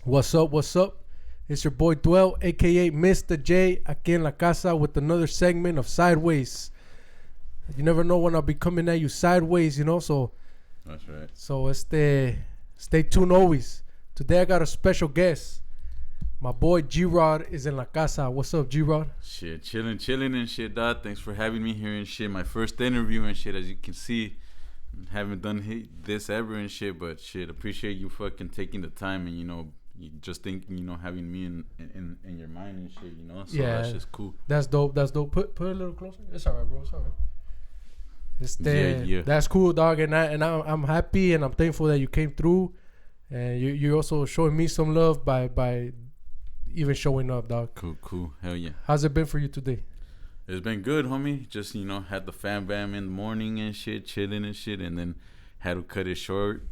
What's up? What's up? It's your boy Dwell, aka Mr. J, aquí en la casa with another segment of Sideways. You never know when I'll be coming at you sideways, you know. So that's right. So stay tuned always. Today I got a special guest. My boy G-Rod is in la casa. What's up, G-Rod? Shit, chilling and shit, dog. Thanks for having me here and shit. My first interview and shit, as you can see. Haven't done this ever and shit, but shit, appreciate you fucking taking the time and, you know, you just thinking, you know, having me in your mind and shit, you know. So yeah, that's just cool. That's dope. Put it a little closer. It's alright, bro. It's alright. Yeah. That's cool, dog. And I'm happy and I'm thankful that you came through, and you also showing me some love by even showing up, dog. Cool. Hell yeah. How's it been for you today? It's been good, homie. Just, you know, had the fam bam in the morning and shit, chilling and shit, and then had to cut it short.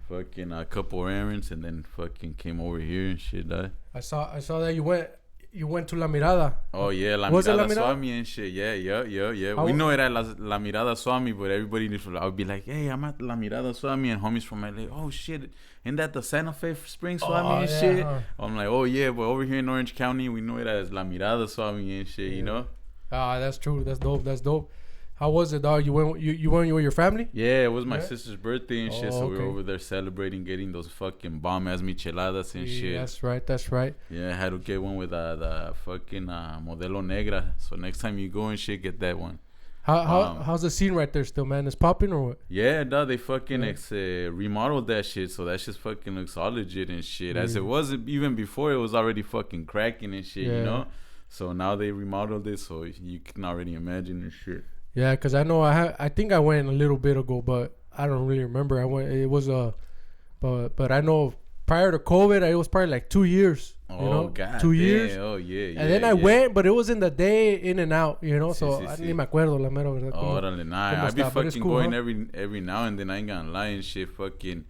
Fucking a couple errands, and then fucking came over here and shit, dog. I saw that you went to La Mirada. Oh yeah, La Mirada Swami and shit. Yeah. We know it at La Mirada Swami, but everybody I would be like, hey, I'm at La Mirada Swami, and homies from LA, oh shit, ain't that the Santa Fe Spring Swami and shit? Huh? I'm like, oh yeah, but over here in Orange County, we know it as La Mirada Swami and shit, you know? Ah, that's true. That's dope. How was it, dog? You went with your family? Yeah, it was my sister's birthday and shit, so we were over there celebrating, getting those fucking bomb-ass micheladas and shit. That's right. Yeah, I had to get one with the fucking Modelo Negra. So next time you go and shit, get that one. How's the scene right there still, man? It's popping or what? Yeah, dog, they fucking remodeled that shit, so that shit fucking looks all legit and shit. As it was even before, it was already fucking cracking and shit, you know? So now they remodeled it, so you can already imagine and shit. Yeah, because I know I think I went a little bit ago, but I don't really remember. I went. It was but I know prior to COVID, it was probably like 2 years. You know? God, 2 years. Oh yeah. And then I went, but it was in the day in and out, you know. So I ni me acuerdo la mera verdad. I be fucking cool, going every now and then. I ain't gonna lie and shit. Fucking.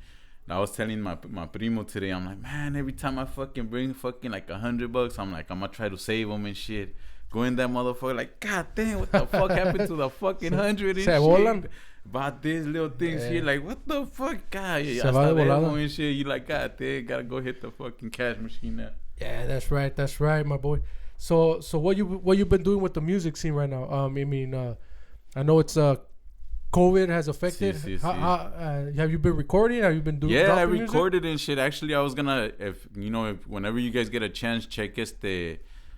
I was telling my primo today. I'm like, man, every time I fucking bring fucking like $100, I'm like, I'm gonna try to save them and shit. Go in that motherfucker like, God damn, what the fuck happened to the fucking 100 and shit? About this little things here, like, what the fuck, God? Yeah, and shit. You like, God damn, gotta go hit the fucking cash machine now. Yeah, that's right, my boy. So what you been doing with the music scene right now? I mean, I know it's COVID has affected. Have you been recording? Have you been doing? Yeah, I recorded music? And shit. Actually, I was gonna, if whenever you guys get a chance, check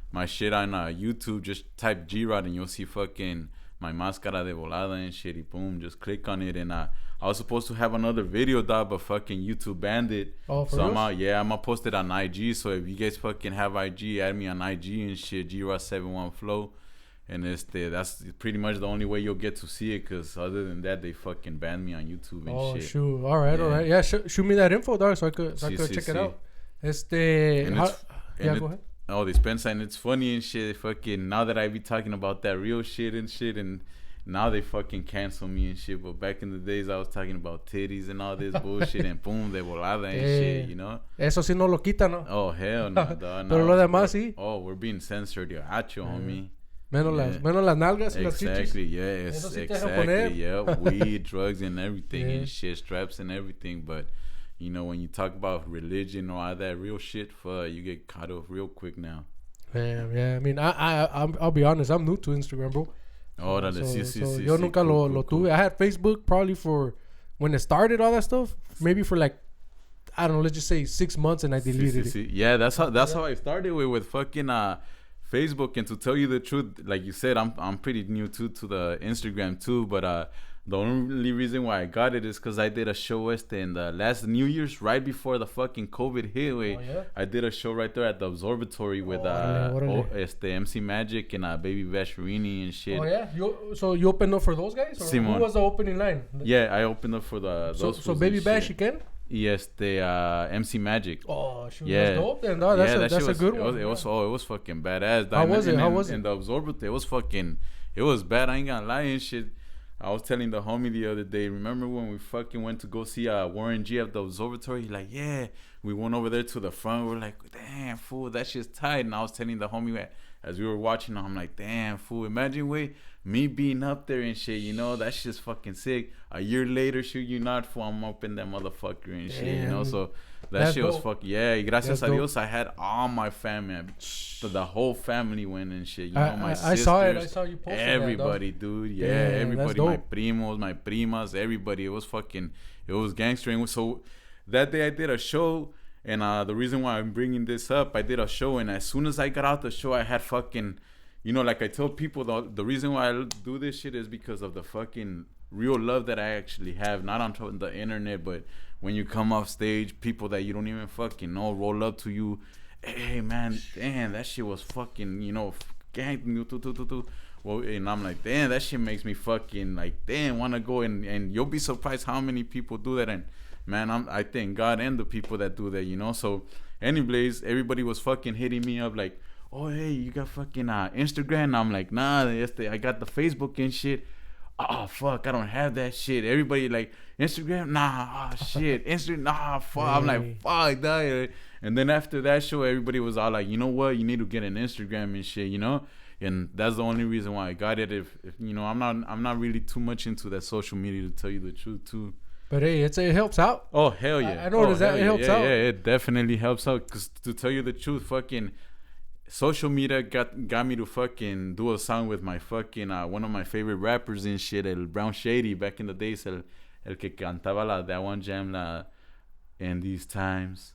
my shit on YouTube. Just type G-Rod and you'll see fucking my Máscara de Volada and shit. Boom, just click on it. And I was supposed to have another video, dog, but fucking YouTube banned it. Oh, for so real? I'm gonna post it on IG. So if you guys fucking have IG, add me on IG and shit. G-Rod71 Flow. And that's pretty much the only way you'll get to see it, because other than that, they fucking banned me on YouTube and shit. Oh, shoot. All right. Yeah, shoot me that info, dog, so I could check it out. Go ahead. Oh, dispensa, and it's funny and shit. Fucking now that I be talking about that real shit, and now they fucking cancel me and shit. But back in the days, I was talking about titties and all this bullshit, and boom, de volada and shit, you know. Eso sí no lo quita, ¿no? Oh hell no, dog. Pero lo demás sí. Oh, we're being censored, hacho, homie. Menos las nalgas y las chichis. Exactly, yeah. Weed, drugs, and everything, and shit, straps and everything. But you know, when you talk about religion or all that real shit, you get caught off real quick now. Yeah. I mean, I'll be honest. I'm new to Instagram, bro. Oh, sí. Yo nunca lo tuve. I had Facebook probably for when it started, all that stuff. Maybe for like, I don't know, let's just say 6 months, and I deleted it. Yeah, that's how I started with fucking Facebook. And to tell you the truth, like you said, I'm pretty new to the Instagram too, but the only reason why I got it is because I did a show in the last New Year's, right before the fucking COVID hit. I did a show right there at the Observatory with MC Magic and Baby Vasherini and shit. Oh yeah, so you opened up for those guys? Or who was the opening line? Yeah, I opened up for those. So Baby Bash, you can? Yes, MC Magic. Oh, shoot, that's dope then, dog. That's a good one. It was fucking badass. How was it? In the Observatory, it was bad. I ain't gonna lie and shit. I was telling the homie the other day, remember when we fucking went to go see Warren G at the Observatory? He's like, yeah. We went over there to the front. We're like, damn, fool, that shit's tight. And I was telling the homie as we were watching, I'm like, damn, fool, imagine me being up there and shit, you know, that shit's fucking sick. A year later, shoot you not, fool, I'm up in that motherfucker and shit, you know. So That shit was fucking, yeah. Gracias a Dios, I had all my family. The whole family went and shit. You know, my sisters. I saw it. I saw you post everybody, that, dude. Yeah, everybody. My primos, my primas, everybody. It was fucking, it was gangstering. So that day I did a show. And the reason why I'm bringing this up, I did a show. And as soon as I got out the show, I had fucking, you know, like I told people, the reason why I do this shit is because of the fucking real love that I actually have. Not on the internet, but when you come off stage, people that you don't even fucking know roll up to you. Hey, man, damn, that shit was fucking, you know, gang. Well, and I'm like, damn, that shit makes me fucking, like, damn, want to go. And you'll be surprised how many people do that. And, man, I thank God and the people that do that, you know. So, anyways, everybody was fucking hitting me up like, oh, hey, you got fucking Instagram? And I'm like, nah, I got the Facebook and shit. Oh, fuck, I don't have that shit. Everybody like, Instagram? Nah, oh, shit. Instagram? Nah, fuck. Hey. I'm like, fuck, that. And then after that show, everybody was all like, you know what? You need to get an Instagram and shit, you know? And that's the only reason why I got it. If you know, I'm not really too much into that social media, to tell you the truth, too. But hey, it helps out. Oh, hell yeah. I know it helps out. Yeah, it definitely helps out. Because to tell you the truth, fucking social media got me to fucking do a song with my fucking one of my favorite rappers and shit, El Brown Shady, back in the days, el que cantaba that one jam, in these times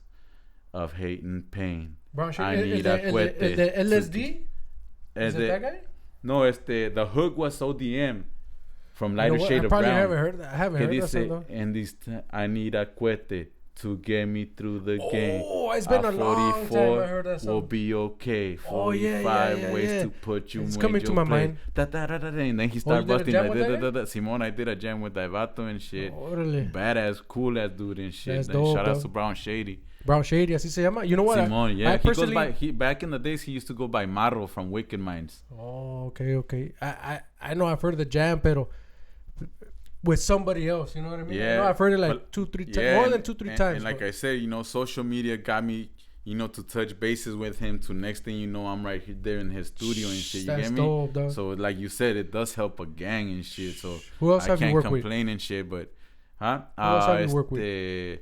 of hate and pain. Brown Shady, I need a cuete. The LSD? Is it that guy? No, the hook was ODM from Lighter Shade of Brown. I haven't heard that song though. And this I need a cuete to get me through the game. Oh, it's been a long time I heard that song. Will be okay. 45 ways to put you in your place. It's coming to my mind. And then he started busting like Simone, I did a jam with Daivato and shit. Badass, cool ass dude and shit. Shout out to Brown Shady. Brown Shady, así se llama. You know what? Simone, yeah. He goes by, back in the days, he used to go by Marro from Wicked Minds. Oh, okay. I know I've heard the jam, pero with somebody else, you know what I mean? Yeah. I know I've heard it like 2-3 times, more than 2-3 times. And like I said, you know, social media got me, you know, to touch bases with him. To next thing you know, I'm right here there in his studio and shit. You get me? Dope, dog. So like you said, it does help a gang and shit. So who else have you worked with? I can't complain and shit. But who else have you worked with?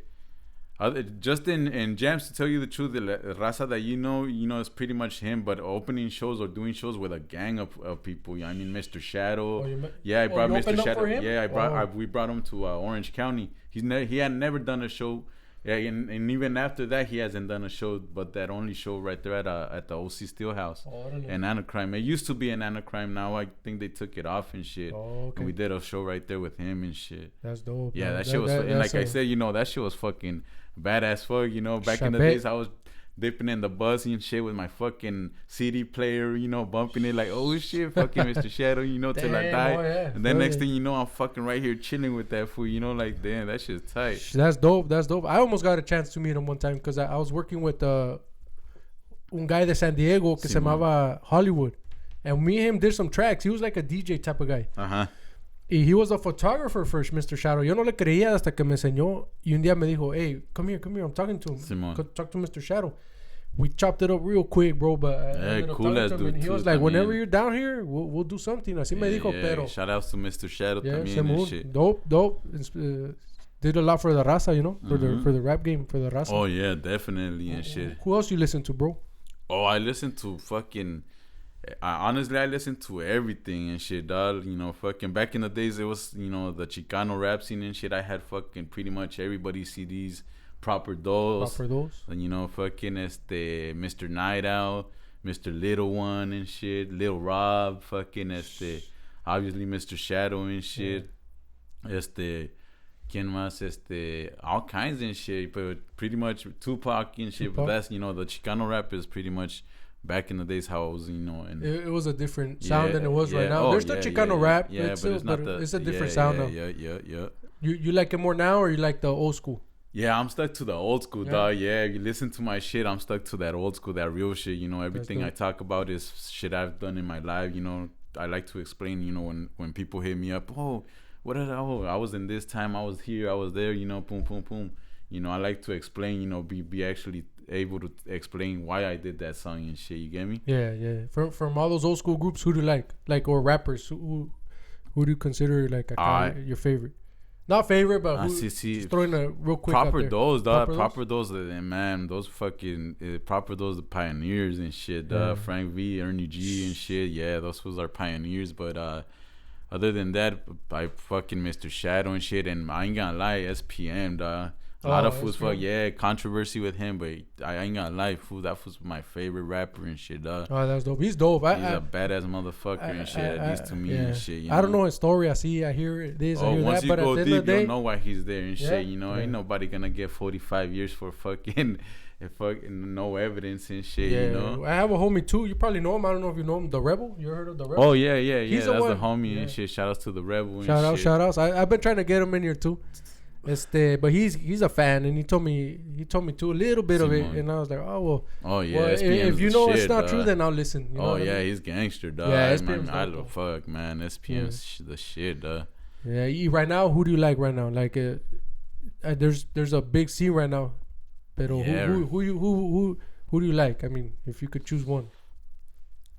Just in jams, to tell you the truth, the raza that you know is pretty much him. But opening shows or doing shows with a gang of people. I mean, Mr. Shadow. I brought Mr. Shadow. Yeah, we brought him to Orange County. He had never done a show. Yeah, and even after that, he hasn't done a show. But that only show right there at the OC Steelhouse and Anacrime. It used to be an Anacrime. Now I think they took it off and shit. And we did a show right there with him and shit. That's dope. Yeah, that shit was. And like I said, you know, that shit was fucking badass fuck, you know. Back in the days, I was dipping in the bus and shit with my fucking CD player, you know, bumping it like, oh shit, fucking Mr. Shadow, you know, till I die. And then next thing you know, I'm fucking right here chilling with that fool, you know, like, damn, that shit's tight. That's dope. I almost got a chance to meet him one time because I was working with un guy de San Diego que se llamaba Hollywood. And me and him did some tracks. He was like a DJ type of guy. Y he was a photographer first, Mr. Shadow. Yo no le creía hasta que me enseñó. Y un día me dijo, hey, come here. I'm talking to him. Simón. Talk to Mr. Shadow. We chopped it up real quick, bro. But cool as dude. He was like, whenever you're down here, we'll do something. Así me dijo, pero. Shout out to Mr. Shadow también and shit. Dope. Did a lot for the raza, you know, for the rap game, for the raza. Oh yeah, definitely and shit. Who else you listen to, bro? Oh, I listen to fucking. Honestly, I listen to everything and shit, dog. You know, fucking back in the days, it was, you know, the Chicano rap scene and shit. I had fucking pretty much everybody's CDs, Proper Dos. And, you know, fucking Mr. Night Owl, Mr. Little One and shit, Lil Rob, fucking obviously Mr. Shadow and shit. ¿Quién más? All kinds and shit, but pretty much Tupac and shit. But that's, you know, the Chicano rap is pretty much back in the days how it was, you know. And it was a different sound than it was right now. There's the Chicano rap, but it's a different sound now. Yeah. You like it more now, or you like the old school? Yeah, I'm stuck to the old school, dog. Yeah, if you listen to my shit, I'm stuck to that old school, that real shit. You know, everything I talk about is shit I've done in my life. You know, I like to explain, you know, when people hit me up, I was in this time, I was here, I was there, you know, boom, boom, boom. You know, I like to explain, you know, be actually able to explain why I did that song and shit. You get me? Yeah. From all those old school groups, who do you like or rappers? Who do you consider like your favorite? Not favorite, but just throwing a real quick proper those, dog. Proper those, man. Those fucking proper those, the pioneers and shit. Frank V, Ernie G, and shit. Yeah, those was our pioneers. But other than that, I fucking Mr. Shadow and shit. And I ain't gonna lie, SPM, dog. A lot of fools, controversy with him, but I ain't gonna lie, fool. That was my favorite rapper and shit, dog. Oh, that's dope. He's dope. He's a badass motherfucker and shit, at least to me and shit. You know? I don't know his story. I see, I hear this, I hear once that. You but go at the deep, end of the day, you'll know why he's there and shit. You know, ain't nobody gonna get 45 years for fucking no evidence and shit. You know. I have a homie too. You probably know him. I don't know if you know him. The Rebel. You heard of the Rebel? Oh yeah. That's the homie and shit. Shout outs to the Rebel. Shout outs. I've been trying to get him in here too. But he's a fan, and he told me too a little bit of it, and I was like, if you know it's not true, then I'll listen. You know he's gangster, dog. Yeah, SPM's I love fuck, man. SPM's the shit, dog. Yeah, right now, who do you like right now? Like, there's a big scene right now, but who do you like? I mean, if you could choose one,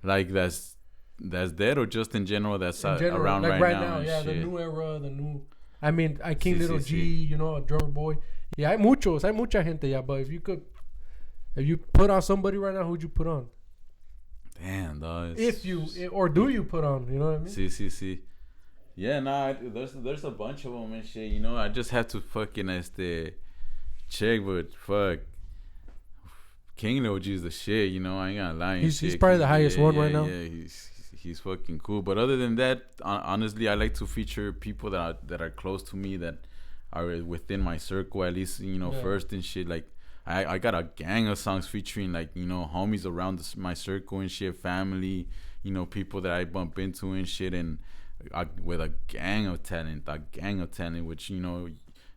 like that's dead or just in general around like right now. Yeah, the new era, the new. I mean, King Little G, you know, a drummer boy. Yeah, hay mucha gente, yeah. But if you put on somebody right now, who'd you put on? Damn, dog. Do you put on? You know what I mean? See. Yeah, there's a bunch of them and shit. You know, I just have to fucking check, but fuck, King Little G is the shit. You know, I ain't gonna lie. He's probably the highest one right now. Yeah, he's fucking cool. But other than that, honestly, I like to feature people that are close to me, that are within my circle, at least, you know, first and shit. Like I got a gang of songs featuring, like, you know, homies around my circle and shit, family, you know, people that I bump into and shit, and with a gang of talent, which, you know,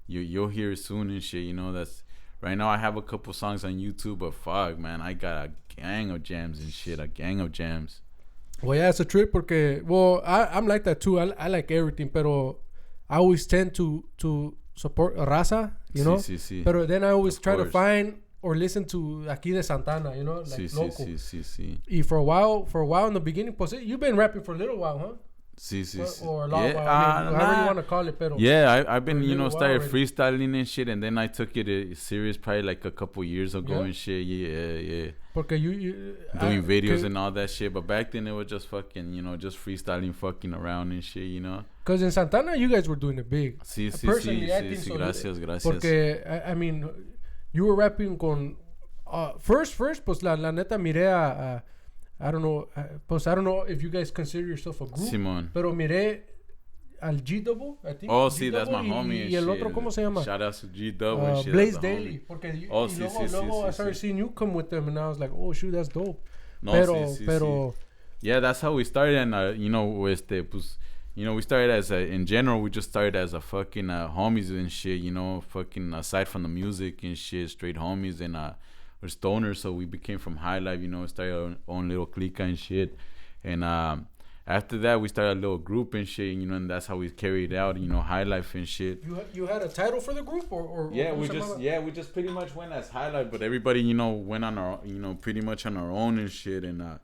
you'll hear soon and shit. You know, that's right now I have a couple songs on YouTube, but fuck, man, I got a gang of jams and shit, Well, yeah, it's a trip porque, I'm like that too. I like everything, pero I always tend to support raza, you know. Sí. Pero then I always try to find or listen to aquí de Santana, you know, like local. Sí. Y for a while in the beginning, pues you've been rapping for a little while, huh? Sí. Or a long while. I mean, however you want to call it, pero. Yeah, I've been, you know, started freestyling and shit, and then I took it serious probably like a couple years ago and shit. Yeah. Porque you doing videos and all that shit, but back then it was just fucking, you know, just freestyling, fucking around and shit, you know. Because in Santana, you guys were doing it big. Sí. I think so. Gracias. Porque, I mean, you were rapping con... First, pues la neta miré a I don't know, pues I don't know if you guys consider yourself a group. Simón. Pero miré al G-Double, I think. Oh, sí, that's my homie. Y el otro, ¿cómo se llama? Shout out to G-Double. Blaze Daily. Porque luego I started seeing you come with them, and I was like, oh, shoot, that's dope. No, pero... Yeah, that's how we started, and, you know, pues, you know, we started in general, we just started as a fucking homies and shit, you know, fucking aside from the music and shit, straight homies, and we're stoners, so we became from High Life, you know, started our own little clique and shit, and after that we started a little group and shit, you know, and that's how we carried out, you know, High Life and shit. You had a title for the group, or we just pretty much went as High Life, but everybody, you know, went on our, you know, pretty much on our own and shit, and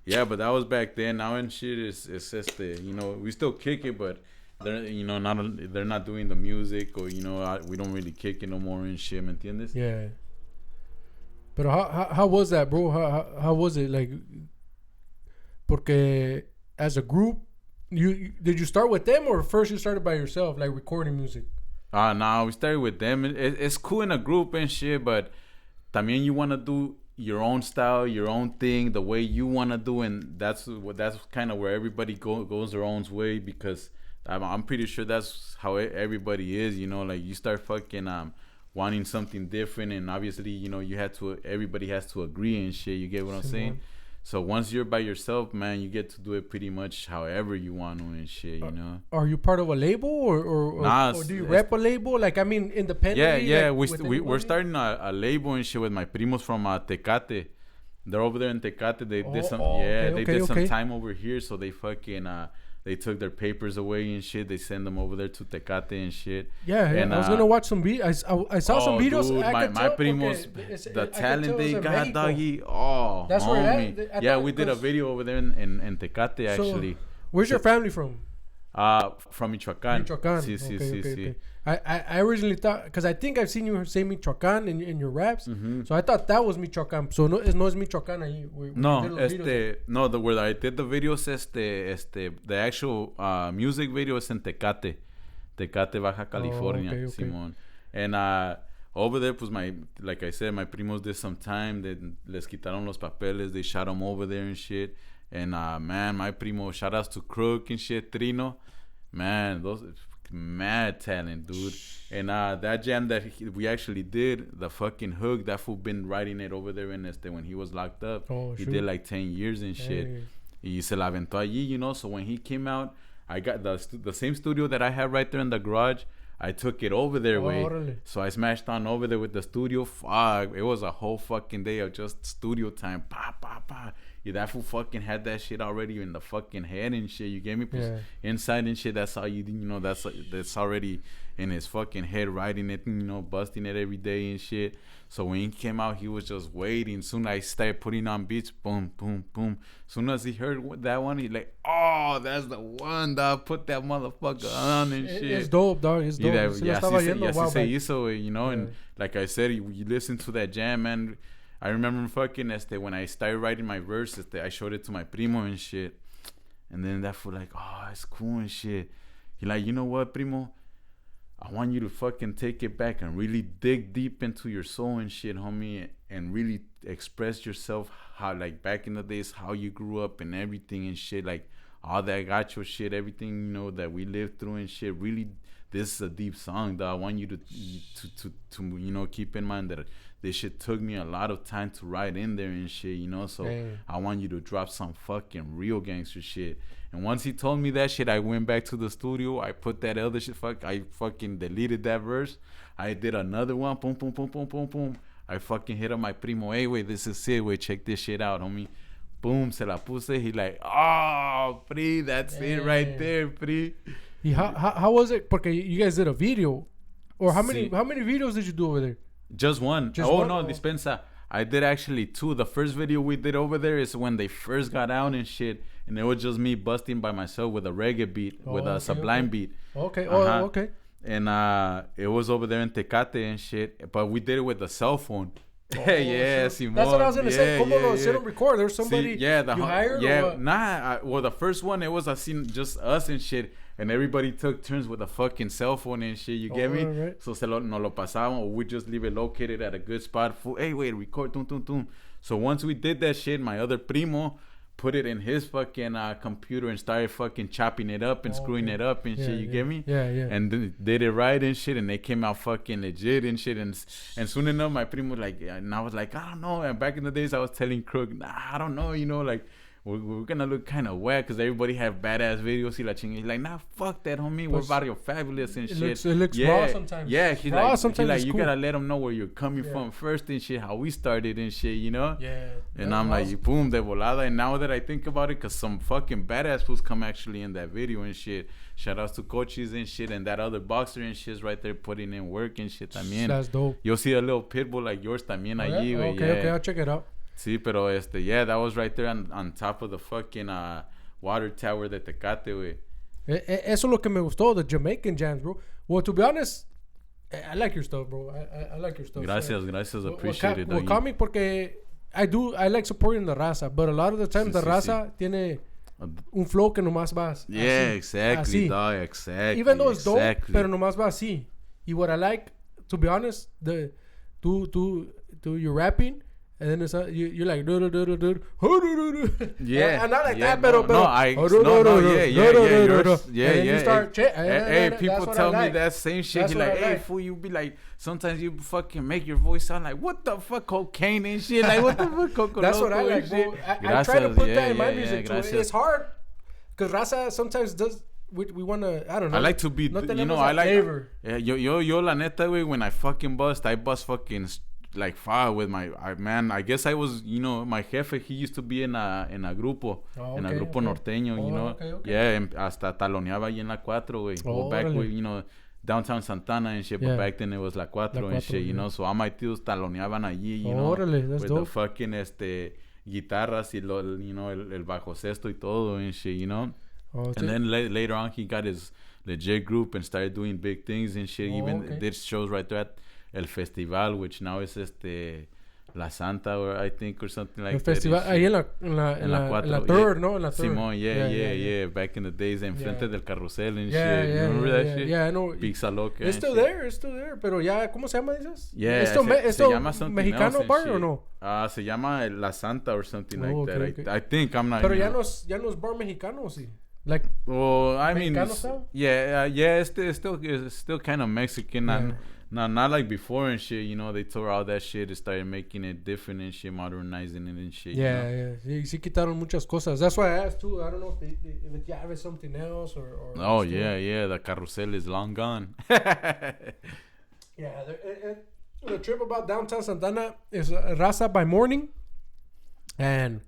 yeah, but that was back then. Now and shit is just you know, we still kick it, but they're, you know, they're not doing the music, or, you know, we don't really kick it no more and shit, ¿me entiendes? Yeah. But how was that, bro? How was it, like? Porque as a group, did you start with them, or first you started by yourself, like recording music? Nah, we started with them. It's cool in a group and shit, but también you want to do your own style, your own thing, the way you want to do, and that's kind of where everybody goes their own way, because I'm pretty sure that's how everybody is, you know, like you start fucking wanting something different, and obviously, you know, everybody has to agree and shit, you get what I'm saying? So once you're by yourself, man, you get to do it pretty much however you want to and shit, you know. Are you part of a label, or do you rep a label? Like, I mean, independently? Yeah. Like, we're starting a label and shit with my primos from Tecate. They're over there in Tecate. They did some time over here, so they fucking they took their papers away and shit. They send them over there to Tecate and shit. Yeah, and I was gonna watch some videos. I saw some videos. Dude, my primos, the talent they got, doggy. Oh, that's homie. Where we did a video over there in Tecate, actually. Where's your family from? From Michoacán. Sí. I originally thought, because I think I've seen you say Michoacán in your raps, so I thought that was Michoacán. So no es Michoacán ahí. Where I did the videos, the actual music video is in Tecate, Baja California, Simón. And over there, pues like I said, my primos did some time. They les quitaron los papeles. They shot them over there and shit. And man, my primo, shout outs to Crook and shit, Trino, man, those mad talent, dude. And that jam that we actually did, the fucking hook, that fool been writing it over there in when he was locked up. He did like 10 years and shit. Y se la aventó allí, you know. So when he came out, I got the same studio that I have right there in the garage. I took it over there, so I smashed on over there with the studio. Fuck, it was a whole fucking day of just studio time. Pa. Yeah, that fool fucking had that shit already in the fucking head and shit. You get me? Inside and shit, that's how you know, that's already in his fucking head, writing it, you know, busting it every day and shit. So when he came out, he was just waiting. Soon I started putting on beats, boom, boom, boom. Soon as he heard that one, he like, oh, that's the one, dog. Put that motherfucker on and shit. It's dope, dog. It's dope. You know, and like I said, you listen to that jam, man. I remember fucking when I started writing my verse, I showed it to my primo and shit. And then that fool like, oh, it's cool and shit. He like, you know what, primo? I want you to fucking take it back and really dig deep into your soul and shit, homie. And really express yourself how, like, back in the days, how you grew up and everything and shit. Like, all that gacho shit, everything, you know, that we lived through and shit. Really, this is a deep song, dog. I want you to you know, keep in mind that this shit took me a lot of time to write in there and shit, you know. So I want you to drop some fucking real gangster shit. And once he told me that shit, I went back to the studio. I put that other shit. I fucking deleted that verse. I did another one. Boom, boom, boom, boom, boom, boom. I fucking hit up my primo. Hey, wait, this is it. Wait, check this shit out, homie. Boom, se la puse. He like, oh, Pri, that's it right there, Pri. How was it? Porque you guys did a video. Or how many videos did you do over there? Just one. Dispensa. I did actually 2. The first video we did over there is when they first got out and shit. And it was just me busting by myself with a reggae beat, with a Sublime beat. Okay, okay. And it was over there in Tecate and shit. But we did it with a cell phone. Simón. That's what I was going to say. Como lo hicieron record? There's somebody you hired? Yeah, well, the first one, it was just us and shit. And everybody took turns with a fucking cell phone and shit. You get me? Right. So nos lo pasaban, or we just leave it located at a good spot. Hey, wait, record, tum, tum, tum. So once we did that shit, my other primo put it in his fucking computer and started fucking chopping it up and screwing it up and shit. You get me? Yeah. And did it right and shit, and they came out fucking legit and shit. And soon enough, my primo like, and I was like, I don't know. And back in the days, I was telling Crook, I don't know, you know, like, we're gonna look kind of whack because everybody have badass videos. He's like, nah, fuck that, homie. We're Barrio Fabulous and shit. It looks raw sometimes. Yeah, he's like, you gotta let them know where you're coming from first and shit, how we started and shit, you know? Yeah. And I'm like, boom, de volada. And now that I think about it, because some fucking badass fools come actually in that video and shit. Shout outs to Cochis and shit, and that other boxer and shit's right there putting in work and shit también. That's dope. You'll see a little pitbull like yours también allí, güey. Okay, I'll check it out. Sí, pero that was right there on top of the fucking water tower de Tecate, güey. Eso es lo que me gustó, the Jamaican jams, bro. Well, to be honest, I like your stuff, bro. I like your stuff. Gracias, appreciate it. Well, comic porque I like supporting the raza, but a lot of the time the raza tiene un flow que nomás va así. Yeah, exactly, dog, exactly. Even though it's dope, pero nomás va así. Y what I like, to be honest, do your rapping. And then it's you're like do. Yeah, and not like that, but yeah. And then you start hey, people tell me that same shit. You like, hey, fool, you be like, sometimes you fucking make your voice sound like, what the fuck, cocaine and shit. Like, what the fuck, coco. That's what I like, bro. I try to put that in my music too. It's hard because raza sometimes does. We want to, I don't know. I like to be, you know, I like. Flavor. Yeah, yo, la neta, güey, when I fucking bust, I bust fucking. Like far with I guess I was, you know, my jefe, he used to be in a grupo, en a grupo norteño, you know. Okay. Yeah, hasta taloneaba ahí en la 4, güey. Back with, you know, downtown Santana and shit, but back then it was la 4 and shit, you know. So all my tíos taloneaban allí, you know. That's with dope. The fucking guitarras y you know, el bajo sexto y todo and shit, you know. And then later on, he got his legit group and started doing big things and shit. Even did shows right there at El Festival, which now is La Santa, or I think, or something like that. El Festival, ahí en la third, no? En la third. Simón, yeah. Back in the days, enfrente del carrusel and shit. Remember that shit? Yeah, I know. Pizza Loca. It's still there. Pero ya, ¿cómo se llama dices? Yeah. ¿Esto mexicano bar o no? Se llama La Santa or something like that. Okay. I think, I'm not... Pero ya no es bar mexicano, sí. Like, I mean, style? it's still kind of Mexican. Not like before and shit, you know. They tore all that shit and started making it different and shit, modernizing it and shit. Yeah. Sí quitaron muchas cosas. That's why I asked too. I don't know if you have something else or oh, yeah. The carrusel is long gone. Yeah. The trip about downtown Santana is raza by morning and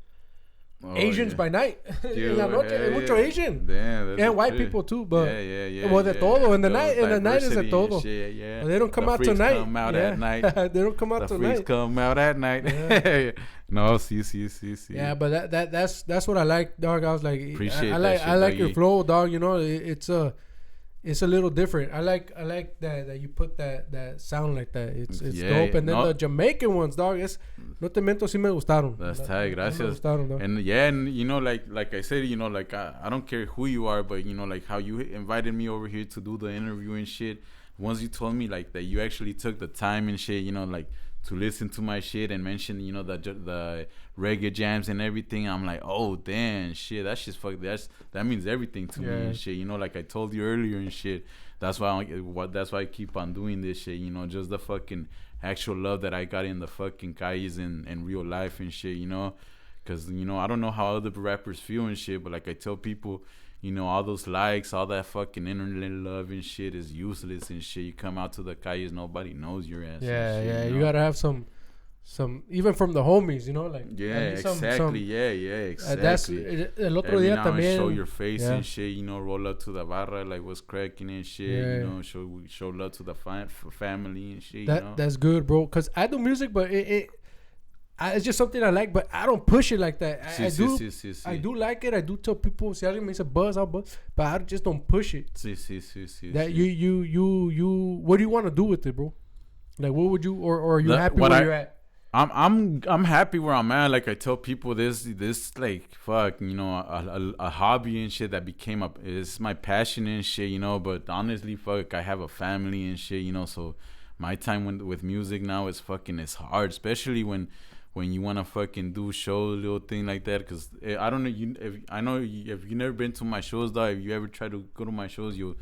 Asians by night. En la noche hay mucho Asian. Damn, and white people too, but yeah. Well, de todo. In the night is de todo. Shit, yeah. They don't come out tonight. Come out at night. They don't come out tonight. The freaks come out at night. Yeah. No, see. Yeah, but that's what I like, dog. I was like, appreciate I like your flow, dog. You know, it's a little different. I like that you put that sound like that. It's dope. And then the Jamaican ones, dog. No te miento, sí me gustaron. That's tight, gracias. Gustaron, and you know, like I said, you know, like I don't care who you are, but you know, like how you invited me over here to do the interview and shit. Once you told me like that you actually took the time and shit, you know, like to listen to my shit and mention, you know, the reggae jams and everything, I'm like, oh damn, shit, that shit's that means everything to me and shit, you know, like I told you earlier and shit. That's why I keep on doing this shit, you know, just the fucking actual love that I got in the fucking calles and real life and shit, you know, because, you know, I don't know how other rappers feel and shit, but like I tell people, you know, all those likes, all that fucking internet love and shit is useless and shit. You come out to the calles, nobody knows your ass. Yeah, and shit, you gotta have some even from the homies, you know, like exactly. Exactly. That's el otro día también. Show your face and shit, you know, roll up to the barra like what's cracking and shit, you know, show love to the family and shit. That's good, bro. Cause I do music, but it's just something I like, but I don't push it like that. I do like it. I do tell people, si alguien me dice buzz, I'll buzz, but I just don't push it. That you what do you want to do with it, bro? Like, what would you, or are you happy where you're at? I'm happy where I'm at. Like I tell people, this like fuck, you know, a hobby and shit that became it's my passion and shit, you know. But honestly, fuck, I have a family and shit, you know. So my time with music now is hard, especially when you want to fucking do shows, little thing like that. Because I don't know, if you never been to my shows, though, if you ever try to go to my shows, you'll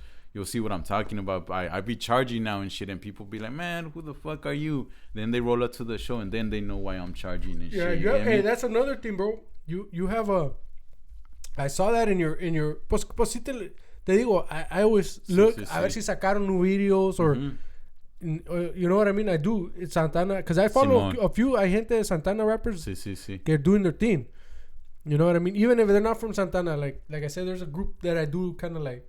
see what I'm talking about. I be charging now and shit, and people be like, man, who the fuck are you? Then they roll up to the show, and then they know why I'm charging and shit. Hey, that's another thing, bro. You have I saw that in your pues sí te digo, I always look a ver si sacaron new videos or you know what I mean. I do. It's Santana because I follow a few gente de Santana rappers. They're doing their thing. You know what I mean. Even if they're not from Santana, like I said, there's a group that I do kind of like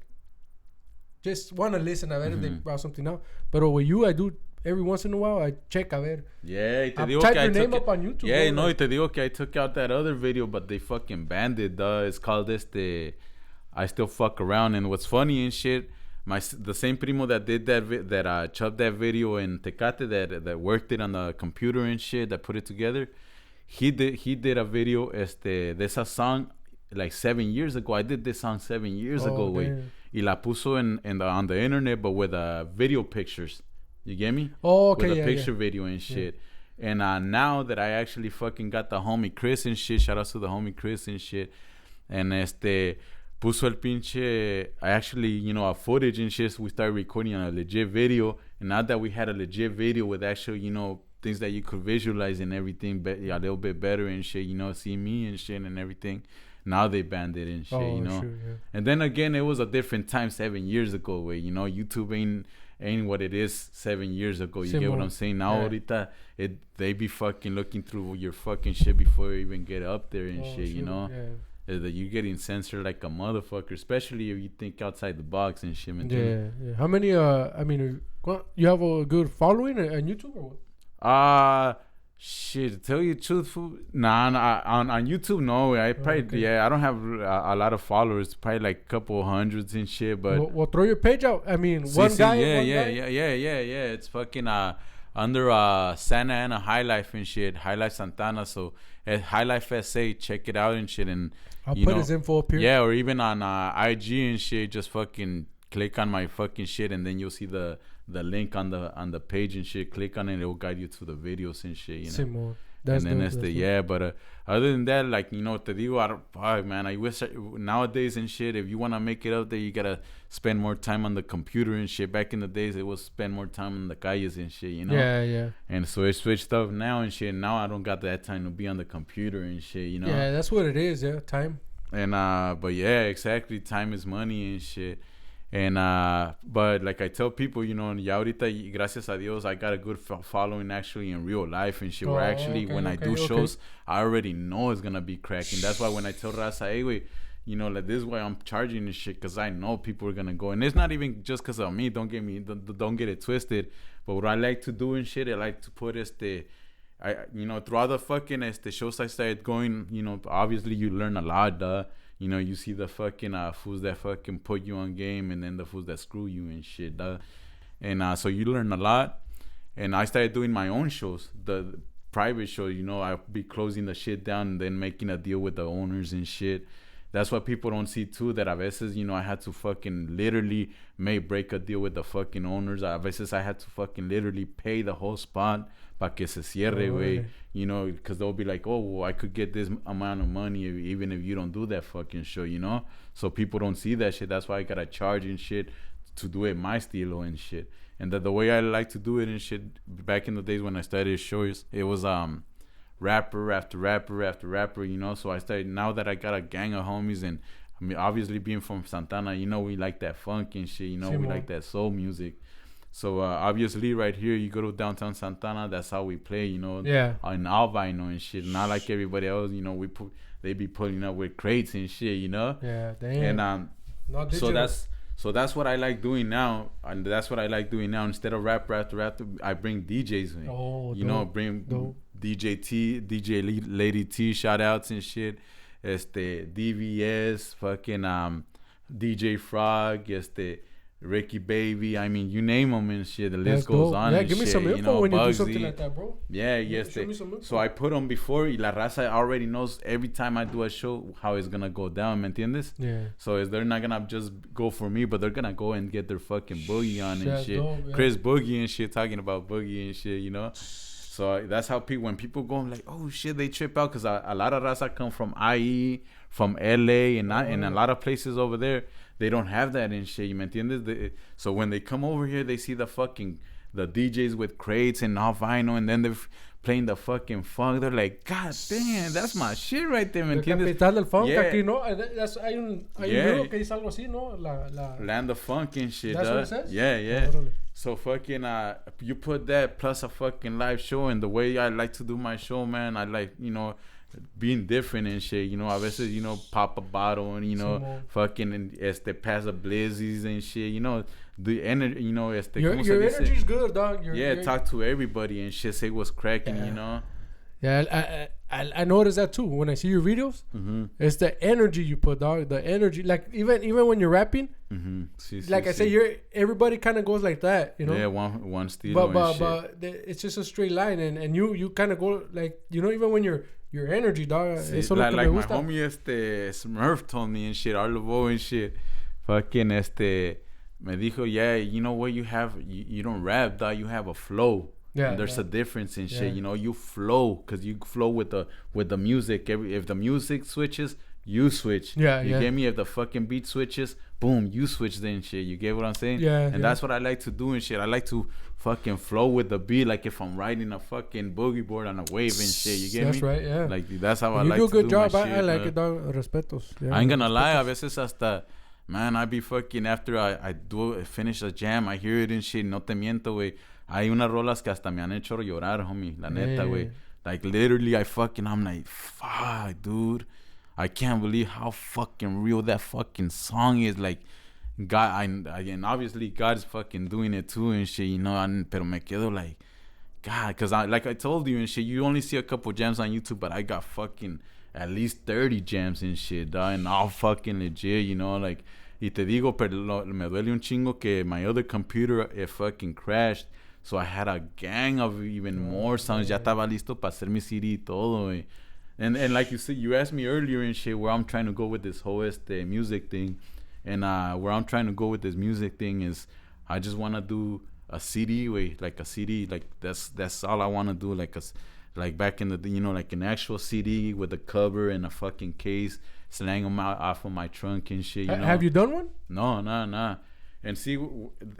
just want to listen a ver if they brought something out. But with you, I do every once in a while. I check a ver. Yeah, I type your name up on YouTube. Yeah, no, y te digo que I took out that other video, but they fucking banned it. It's called I Still Fuck Around. And what's funny and shit, the same primo that did that chopped that video in Tecate that worked it on the computer and shit, that put it together, he did a video de esa song like 7 years ago. I did this song 7 years ago, güey. Y la puso on the internet, but with video pictures. You get me? Oh, okay. With a picture video and shit. And now that I actually fucking got the homie Chris and shit, shout out to the homie Chris and shit. And puso el pinche, I actually, you know, a footage and shit, so we started recording on a legit video. And now that we had a legit video with actual, you know, things that you could visualize and everything a little bit better and shit, you know, see me and shit and everything. Now they banned it and shit, you know. Sure, yeah. And then again, it was a different time 7 years ago, where, you know, YouTube ain't what it is 7 years ago. You get what I'm saying? Now, ahorita, they be fucking looking through your fucking shit before you even get up there and shit, you know. Yeah. That you getting censored like a motherfucker, especially if you think outside the box and shit. Yeah. How many? I mean, you have a good following on YouTube or what? Shit, to tell you the truth, nah, on YouTube, no. I probably, I don't have a lot of followers, probably like a couple hundreds and shit, but... Well, throw your page out. I mean, one guy. Yeah. It's fucking under Santa Ana High Life and shit, High Life Santana, so at High Life SA, check it out and shit, and... I'll put his info up here. Yeah, or even on IG and shit, just fucking click on my fucking shit, and then you'll see the link on the page and shit. Click on it, it will guide you to the videos and shit, you know. That's and then but other than that, like, you know, te digo, I wish nowadays and shit, if you want to make it up there, you gotta spend more time on the computer and shit. Back in the days, it was spend more time on the calles and shit, you know. Yeah. And so it switched up now and shit. Now I don't got that time to be on the computer and shit, you know. Yeah, that's what it is. Yeah, time. And but yeah, exactly, time is money and shit. And but like I tell people, you know, ya ahorita, gracias a Dios, I got a good following actually in real life and shit. Where actually when I do shows, I already know it's gonna be cracking. That's why when I tell Raza, hey, wait, you know, like this is why I'm charging this shit, because I know people are gonna go. And it's not even just because of me. Don't get it twisted. But what I like to do and shit, I like to put you know, throughout the fucking shows I started going, you know, obviously you learn a lot, you know, you see the fucking fools that fucking put you on game, and then the fools that screw you and shit, and so you learn a lot. And I started doing my own shows, the private show, you know. I'll be closing the shit down and then making a deal with the owners and shit. That's what people don't see too, that a veces, you know, I had to fucking literally break a deal with the fucking owners. A veces I had to fucking literally pay the whole spot pa que se cierre, güey. You know, because they'll be like, oh, well, I could get this amount of money even if you don't do that fucking show, you know? So people don't see that shit. That's why I gotta charge and shit to do it my stilo and shit. And the way I like to do it and shit, back in the days when I started shows, it was rapper after rapper after rapper, you know. So I started, now that I got a gang of homies, and I mean, obviously being from Santana, you know, we like that funk and shit, you know, we like that soul music. So obviously right here, you go to downtown Santana, that's how we play, you know. Yeah. In albino and shit, not like everybody else, you know. They be pulling up with crates and shit, you know. Yeah, damn. And so that's what I like doing now, and that's what I like doing now. Instead of rapper after rapper, I bring DJs in. Oh, you know, bring DJ Lady T, shout outs and shit. DVS, fucking DJ Frog, Ricky Baby. I mean, you name them and shit. The list goes on. Yeah, and give me shit, some info, you know, when Bugsy. you do something like that, bro. Yeah, yes. So I put them before. La raza already knows every time I do a show how it's gonna go down. ¿Me entiendes? Yeah. So they're not gonna just go for me, but they're gonna go and get their fucking boogie on and shit. Dope, yeah. Chris Boogie and shit, talking about boogie and shit, you know. So that's how when people go, I'm like, oh shit, they trip out, because a lot of raza come from IE, from LA, and a lot of places over there. They don't have that and shit, you me entiendes? So when they come over here, they see the DJs with crates and all vinyl, and then they're playing the fucking funk. They're like, God damn, that's my shit right there, ¿me entiendes? La capital del funk, aquí, ¿no? Hay un video que dice algo así, ¿no? Land of funk and shit. That's what it says? Yeah. So fucking, you put that plus a fucking live show, and the way I like to do my show, man, I like, you know, being different and shit, you know. A veces, you know, pop a bottle and, you know, fucking pass a blizzies and shit, you know. The energy, you know, your energy's good, dog. Talk to everybody and shit, say what's cracking, you know. Yeah, I notice that too when I see your videos. Mm-hmm. It's the energy you put, dog. The energy, like even when you're rapping, I say, everybody kind of goes like that, you know. Yeah, one style. But it's just a straight line, and you kind of go like, you know, even when your energy, dog. Sí, like my homie Smurf told me and shit, Arlovo and shit, fucking me dijo, yeah, you know what, you don't rap, dog, you have a flow. Yeah, and there's a difference in shit, you know. You flow, because you flow with the music. If the music switches, you switch. You get me? If the fucking beat switches, boom, you switch then shit. You get what I'm saying? Yeah. And that's what I like to do and shit. I like to fucking flow with the beat, like if I'm riding a fucking boogie board on a wave and shit. You get me? That's right, yeah. Like that's how I like to do my shit. You do a good job. I like it, dog. Respetos. Yeah, I ain't gonna lie. A veces hasta, man, I be fucking, after I finish a jam, I hear it and shit. No te miento, güey. Hay unas rolas que hasta me han hecho llorar, homie. La neta, güey. Like, literally, I'm like, fuck, dude. I can't believe how fucking real that fucking song is. Like, God, and obviously, God's fucking doing it too and shit, you know. Pero me quedo like, God, because like I told you and shit, you only see a couple jams on YouTube, but I got fucking at least 30 jams and shit, dog, and all fucking legit, you know, like, y te digo, pero me duele un chingo que my other computer, it fucking crashed, so I had a gang of even more songs, ya estaba listo para hacer mi CD y todo, güey. And like you said, you asked me earlier and shit where I'm trying to go with this whole music thing, and where I'm trying to go with this music thing is I just want to do a CD, like a CD, like that's all I want to do, like back in the, you know, like an actual CD with a cover and a fucking case, slang them out off of my trunk and shit. You know? Have you done one? No. And see,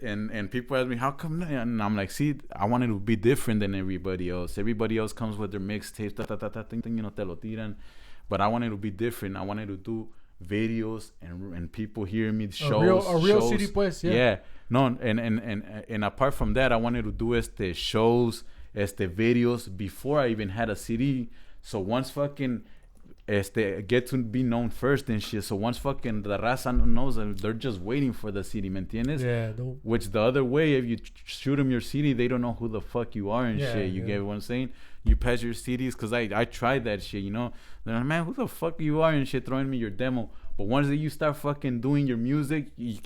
and people ask me, how come? And I'm like, see, I wanted to be different than everybody else. Everybody else comes with their mixtapes, you know, te lo tiran. But I wanted to be different. I wanted to do videos and people hear me, shows. A real CD, pues, yeah. No, and apart from that, I wanted to do shows, videos before I even had a CD. So once fucking get to be known first and shit. So once fucking the raza knows that they're just waiting for the CD, ¿me entiendes? Yeah. Which the other way, if you shoot them your CD, they don't know who the fuck you are and shit. You get what I'm saying? You pass your CDs, because I tried that shit, you know? They're like, man, who the fuck you are and shit, throwing me your demo. But once that you start fucking doing your music, you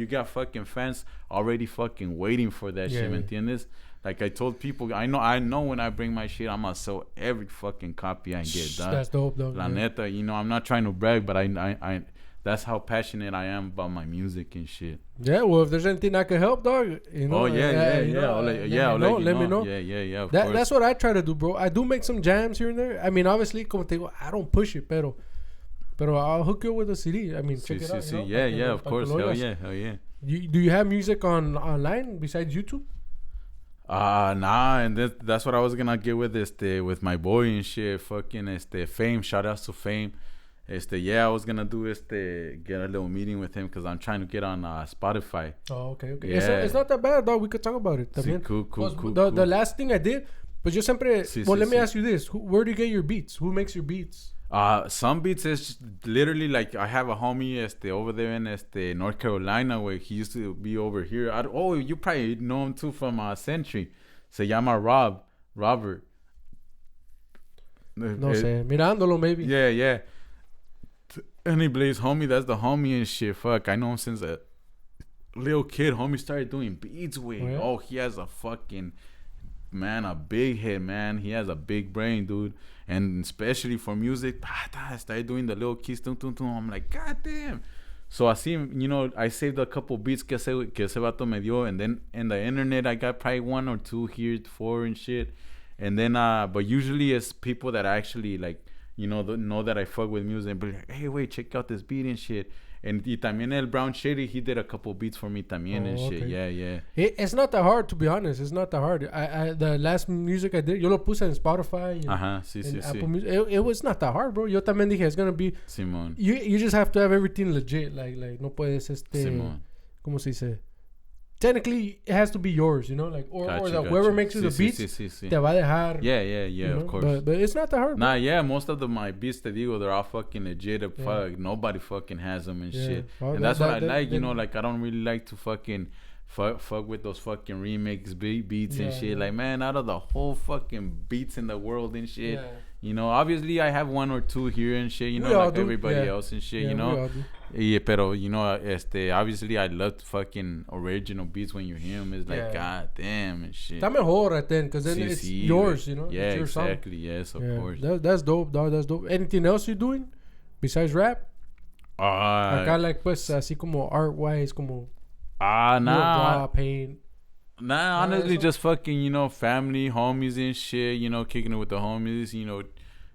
got fucking fans already fucking waiting for that shit, ¿me entiendes? Like I told people, I know when I bring my shit, I'm gonna sell every fucking copy I get, dog. That's dope, though. La neta, you know, I'm not trying to brag, but I that's how passionate I am about my music and shit. Yeah, well, if there's anything I can help, dog, you know. Oh yeah. Let me know. Yeah. Of course. That's what I try to do, bro. I do make some jams here and there. I mean, obviously, como te digo, I don't push it, pero I'll hook you with a CD. I mean, check it out. You know, yeah, of course. Hell yeah. Do you have music online besides YouTube? Nah, and that's what I was gonna get with with my boy and shit. Fucking Fame. Shout outs to Fame. I was gonna do get a little meeting with him because I'm trying to get on Spotify. Oh, okay. Yeah. It's not that bad, dog. We could talk about it. Sí, cool. The last thing I did, but yo siempre. Let me ask you this: where do you get your beats? Who makes your beats? Some beats is literally like I have a homie over there in North Carolina where he used to be over here. You probably know him too from Century. Se llama Robert. No sé, mirándolo maybe. Yeah. And he plays homie. That's the homie and shit. Fuck, I know him since a little kid. Homie started doing beats with. Oh, yeah? Oh, he has a fucking a big head, man. He has a big brain, dude. And especially for music, I started doing the little keys. I'm like, God damn. So I see him, you know, I saved a couple beats que ese vato me dio. And then in the internet, I got probably 1 or 2 here, 4 and shit. And then, but usually it's people that actually like, you know that I fuck with music and be like, hey, wait, check out this beat and shit. And también El Brown Shady, he did a couple beats for me también and shit. Okay. Yeah. It's not that hard, to be honest. It's not that hard. I the last music I did, yo lo puse en Spotify. And Apple Music. It was not that hard, bro. Yo también dije, it's gonna be. Simón. You just have to have everything legit. Like no puedes Simón. ¿Cómo se dice? Technically, it has to be yours, you know, like or whoever makes you the beats, te va a dejar. Yeah, of course. But it's not that hard. Nah, yeah, most of my beats, te digo, they're all fucking legit. Fuck, nobody fucking has them and shit. And that's what I like, you know, like I don't really like to fucking fuck with those fucking remix beats and shit. Like, man, out of the whole fucking beats in the world and shit. Yeah. You know, obviously I have 1 or 2 here and shit, you know, like everybody else and shit, you know. Yeah, pero, you know, obviously I love fucking original beats when you hear them. It's like, God damn and shit. Está mejor right then, because then it's yours, you know. Yeah, it's your exactly. Song. Yes, of course. That's dope, dog. That's dope. Anything else you doing besides rap? Acá, like, pues, así como art-wise, como... Nah. Paint. Nah, honestly, just fucking, you know, family, homies and shit, you know, kicking it with the homies, you know,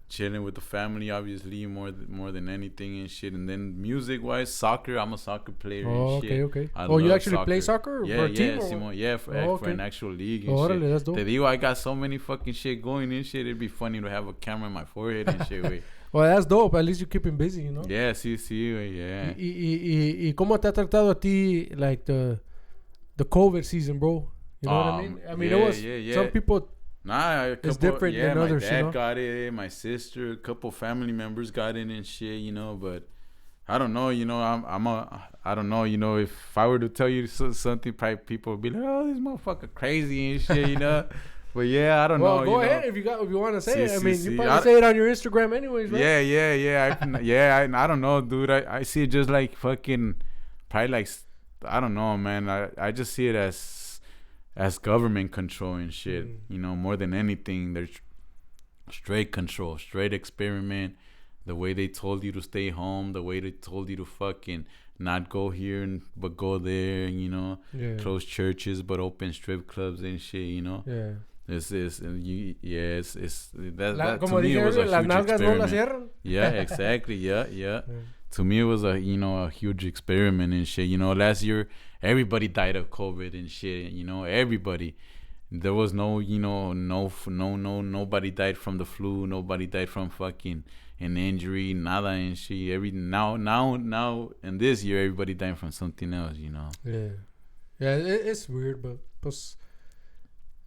chilling with the family, obviously, more than anything and shit. And then music-wise, soccer, I'm a soccer player and shit. Okay. You actually play soccer for a team? Simon, for an actual league and shit. That's dope. Te digo, I got so many fucking shit going and shit. It'd be funny to have a camera in my forehead and shit, wey. Well, that's dope. At least you keep him busy, you know? Yeah, sí, yeah. ¿Y cómo te ha tratado a ti, like, the COVID season, bro? You know what I mean? I mean, it was some people. It's different than others. My dad you know? got it. My sister, a couple family members got it and shit. You know, but I don't know. You know, I don't know. You know, if I were to tell you something, probably people would be like, "Oh, this motherfucker crazy and shit." You know, But yeah, I don't know. Well, go ahead if you want to say it. I mean, you probably say it on your Instagram anyways, right? Yeah. I don't know, dude. I see it just like fucking, probably like, I don't know, man. I just see it as government control and shit. You know, more than anything, there's straight control, straight experiment. The way they told you to stay home, the way they told you to fucking not go here but go there, you know. Close churches but open strip clubs and shit, you know. That to me it was a huge experiment. Yeah, exactly. Yeah. To me it was a huge experiment and shit. You know, last year everybody died of COVID and shit. You know, everybody. There was nobody died from the flu. Nobody died from fucking an injury, nada and shit. Now, and this year everybody died from something else. You know. It's weird, but.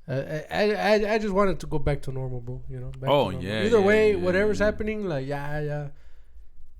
I just wanted to go back to normal, bro. You know. Either way, whatever's happening, like ya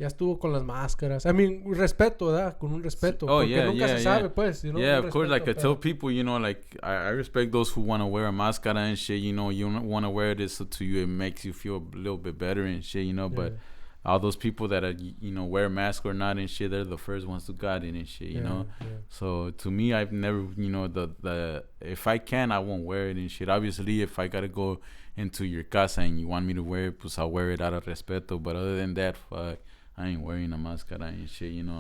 estuvo con las máscaras. I mean, respeto, ¿verdad? Con un respeto. Porque nunca se sabe, pues. You know. Yeah, of course. Like I tell people, you know, like I respect those who want to wear a máscara and shit. You know, you want to wear this so to you it makes you feel a little bit better and shit. You know, but all those people that are wear a mask or not and shit, they're the first ones to got it and shit. You know. So to me, I've never the if I can, I won't wear it and shit. Obviously, if I gotta go into your casa and you want me to wear it, pues I'll wear it out of respeto. But other than that, fuck. I ain't wearing a máscara and shit, you know.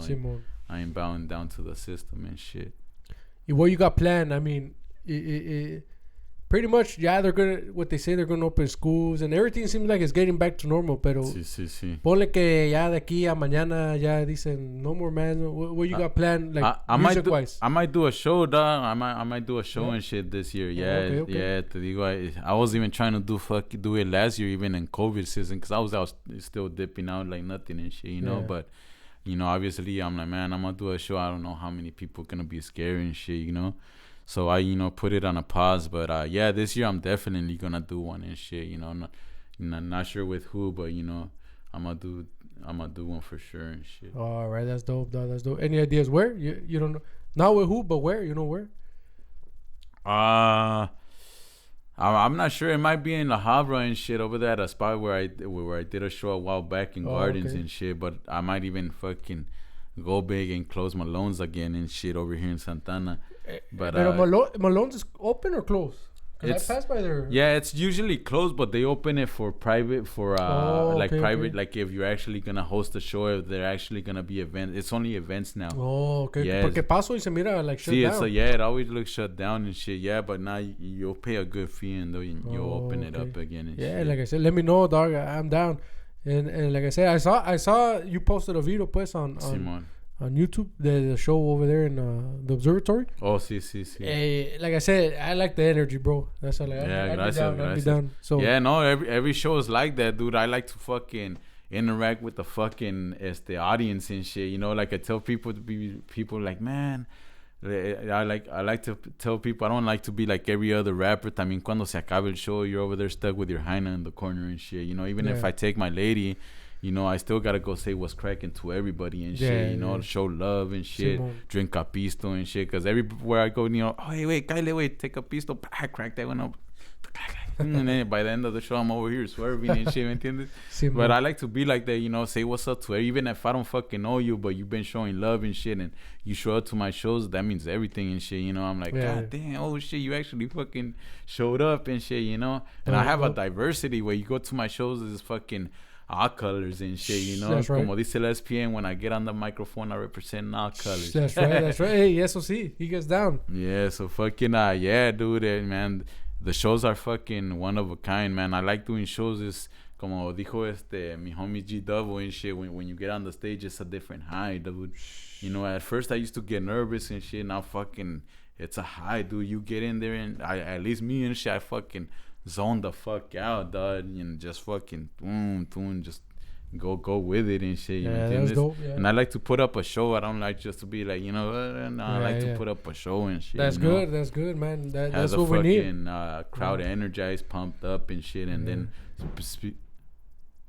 I ain't bowing down to the system and shit. What you got planned? I mean, pretty much, they're gonna open schools and everything seems like it's getting back to normal. Pero ponle que ya de aquí a mañana ya dicen no more masks. What you got planned, like music wise? I might do a show, dog. I might do a show and shit this year. Yeah. Te digo, I was even trying to do it last year, even in COVID season, because I was out still dipping out like nothing and shit, you know. But obviously, I'm like, man, I'm gonna do a show. I don't know how many people gonna be scared and shit, you know. So I, put it on a pause. But this year I'm definitely gonna do one and shit. You know, not sure with who, but I'm gonna do one for sure and shit. All right, that's dope, dog. That's dope. Any ideas where? You don't know, not with who, but where? You know where? I'm not sure. It might be in La Habra and shit over there at a spot where I did a show a while back in Gardens and shit. But I might even fucking go big and close Malone's again and shit over here in Santana. But Malone's is open or closed? Cause I passed by there. Yeah, it's usually closed, but they open it for private, private. Like if you're actually gonna host a show, if they're actually gonna be events. It's only events now. Oh, okay. Yeah, porque paso y se mira like shut down. It always looks shut down and shit. Yeah, but now you'll pay a good fee and you'll open it up again. And shit. Like I said, let me know, dog. I'm down. And like I said, I saw you posted a video, pues on YouTube, the show over there in the observatory. Oh, sí. Like I said, I like the energy, bro. That's all. I'll be down. So every show is like that, dude. I like to fucking interact with the fucking audience and shit. You know, like I tell people like, man, I like to tell people I don't like to be like every other rapper. I mean, cuando se acabe el show, you're over there stuck with your hyena in the corner and shit. You know, even if I take my lady, I still gotta go say what's cracking to everybody and shit. Show love and shit. Drink a pisto and shit. Cause everywhere I go, oh hey, wait, take a pisto. I crack that one up. And then by the end of the show, I'm over here swerving and shit. ¿Me entiendes? But I like to be like that. Say what's up to even if I don't fucking know you, but you've been showing love and shit, and you show up to my shows, that means everything and shit. I'm like, God damn, oh shit, you actually fucking showed up and shit. And I have a diversity where you go to my shows, is fucking all colors and shit, That's right. Como dice el SPN, when I get on the microphone, I represent all colors. That's right. Hey, eso sí, he gets down. Yeah, so fucking, dude, man, the shows are fucking one of a kind, man. I like doing shows. Is como dijo mi homie G Double and shit. When you get on the stage, it's a different high, dude. At first I used to get nervous and shit. Now fucking, it's a high, dude. You get in there and at least me and shit, I fucking zone the fuck out, dog, and just fucking just go with it and shit. That's dope. Yeah. And I like to put up a show. I don't like just to be like, I like to put up a show and shit. That's good. That's good, man. That's what we need. Crowd energized, pumped up and shit, and then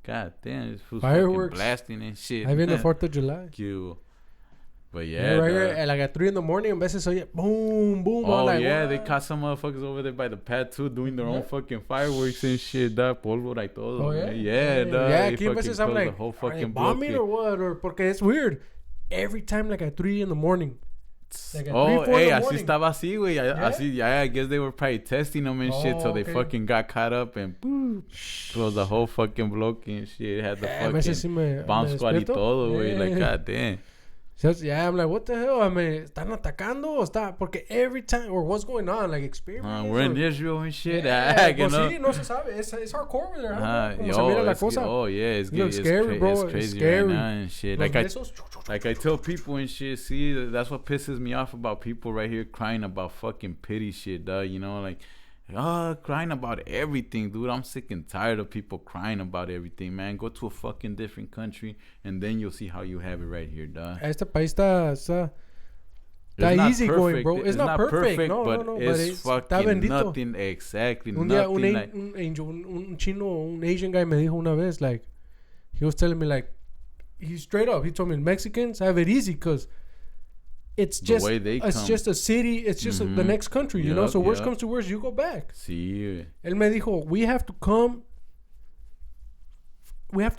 God damn, this fool's fireworks blasting and shit. I've been the 4th of July. But yeah, right here, like at 3 a.m, a veces oye, boom, boom. Oh, like, yeah, what? they caught some motherfuckers over there by the pad, too, doing their own fucking fireworks and shit, dog. Pólvora y todo. Oh, yeah? Yeah, dog. Yeah, they aquí a veces I'm like, whole are they fucking bombing bloque. or what? Or, porque it's weird. Every time, like at 3 a.m. Like oh, hey, así estaba así, güey. Así, yeah, I guess they were probably testing them and shit, so they fucking got caught up and boom. It was the whole fucking bloque and shit. Had the fucking bomb squad y todo, güey. Like, goddamn. Yeah, I'm like, what the hell? I mean, ¿están atacando o está? Porque every time, or what's going on? Like, experiments. We're in Israel and shit. Pues sí, no se sabe. It's hardcore over there. Oh, yeah, it's scary, bro. It's crazy right now and shit. Like I tell people and shit, see, that's what pisses me off about people right here crying about fucking pity shit, dog. You know, like, crying about everything, dude. I'm sick and tired of people crying about everything, man. Go to a fucking different country and then you'll see how you have it right here, dog. Este país está easy going, bro. It's not perfect. No. It's fucking nothing. Exactly. Un día un chino, un Asian guy me dijo una vez, like, he was telling me, like, he straight up, he told me Mexicans have it easy because it's just a city. It's just the next country, you know. So worst comes to worst, you go back. Sí. Él me dijo, we have to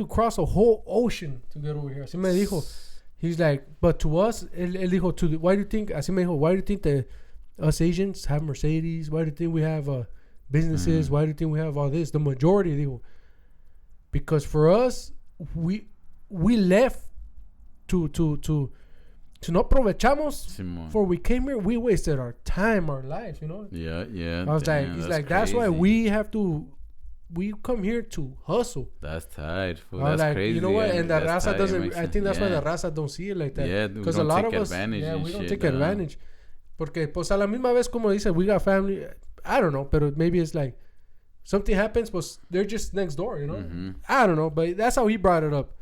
cross a whole ocean to get over here. Así me dijo. He's like, but to us, él dijo, why do you think? Así me dijo, why do you think that us Asians have Mercedes? Why do you think we have businesses? Why do you think we have all this? The majority, dijo, because for us, we left to no aprovechamos before we came here. We wasted our time, our life, you know. Yeah. I was like, he's like, that's why we come here to hustle. That's tight. That's like, crazy. You know what? And the raza doesn't. I think that's why the raza don't see it like that. Yeah, because a lot of us, we don't take advantage. Porque pues a la misma vez, como dice, we got family. I don't know, but maybe it's like something happens, but they're just next door, you know. I don't know, but that's how he brought it up.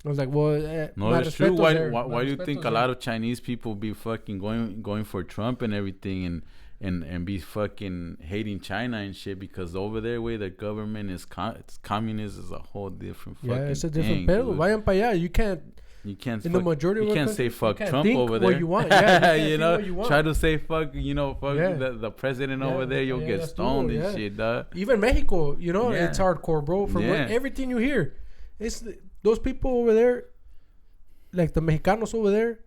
I was like, well, no, it's true. Why do you think a lot of Chinese people be fucking going for Trump and everything and be fucking hating China and shit? Because over there, where the government is communist is a whole different fucking it's a different thing. pedo. Vayan para allá. You can't. In the majority of you can't country, say fuck you Trump over there. What you want. Yeah, you know, what you want. Try to say fuck the president over there. You'll get stoned and shit, dog. Even Mexico, you know, it's hardcore, bro. From everything you hear, it's those people over there, like the Mexicanos over there,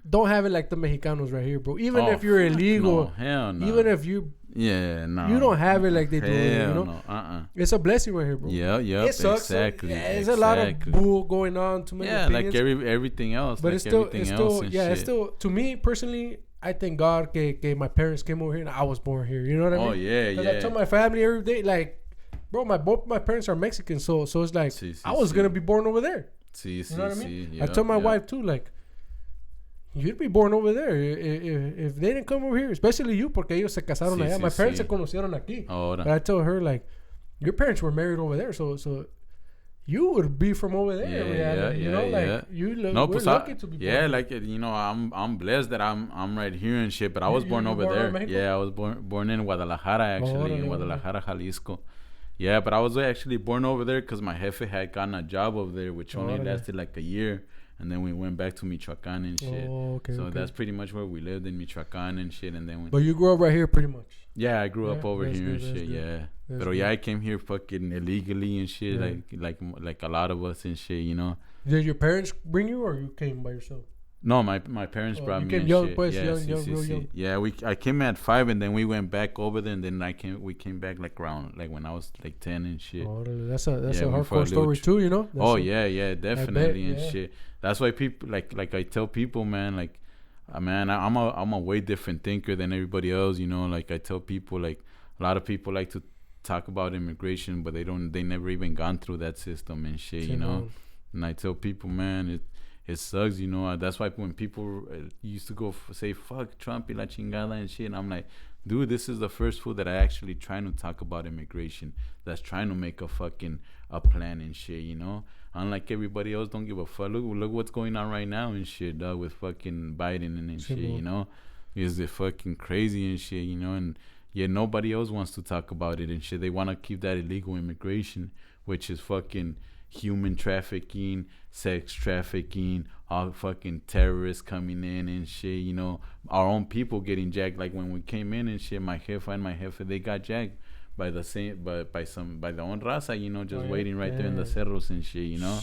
don't have it like the Mexicanos right here, bro. Even if you're illegal, no, hell no. Even if you, you don't have it like they do. You know, it's a blessing right here, bro. Yeah, it sucks. Exactly. There's a lot of bull going on. Too many opinions. Like everything else. But like it's still, it's still. To me personally, I thank God that my parents came over here and I was born here. You know what I mean? Oh yeah. Because I tell my family every day, like, bro, both my parents are Mexican, so it's like I was gonna be born over there. You know what I mean? I told my wife too, like, you'd be born over there if they didn't come over here, especially you, porque ellos se casaron allá. My parents se conocieron aquí. Ahora. But I told her, like, your parents were married over there, so you would be from over there. We're lucky to be born. Yeah, like, you know, I'm blessed that I'm right here and shit, but I was born over there. Yeah, I was born in Guadalajara, actually, in Guadalajara, Jalisco. Yeah, but I was actually born over there because my jefe had gotten a job over there, which only lasted like a year. And then we went back to Michoacan and shit. That's pretty much where we lived, in Michoacan and shit. And then but you grew up right here pretty much. Yeah, I grew up over here and shit. Yeah. But I came here fucking illegally and shit, like a lot of us and shit, you know. Did your parents bring you or you came by yourself? No, my parents brought me and young, shit. Pues, young. Yeah, I came at 5 and then we went back over there and then we came back like around like when I was like 10 and shit. Oh, that's a hardcore story too, you know. Definitely and shit. That's why people like I tell people, man, like, man, I'm a way different thinker than everybody else, you know. Like I tell people, like, a lot of people like to talk about immigration, but they never even gone through that system and shit, you know. And I tell people, man, it sucks, you know. That's why when people used to go say fuck Trump y la chingada and shit, and I'm like, dude, this is the first fool that I actually trying to talk about immigration, that's trying to make a plan and shit, you know. Unlike everybody else, don't give a fuck. Look what's going on right now and shit, dog, with fucking Biden and shit, you know. Is it fucking crazy and shit, you know? And yet nobody else wants to talk about it and shit. They want to keep that illegal immigration, which is fucking human trafficking, sex trafficking, all fucking terrorists coming in and shit. You know, our own people getting jacked. Like when we came in and shit, my jefa and my jefe, they got jacked by the same, but by the own raza. You know, just waiting right there in the cerros and shit. You know.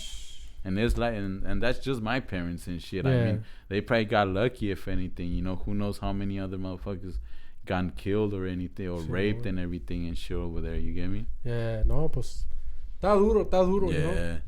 And there's like, and that's just my parents and shit. I mean, they probably got lucky, if anything. You know, who knows how many other motherfuckers gotten killed or anything, or raped and everything and shit over there. You get me? Yeah, no, pues, está duro, you know?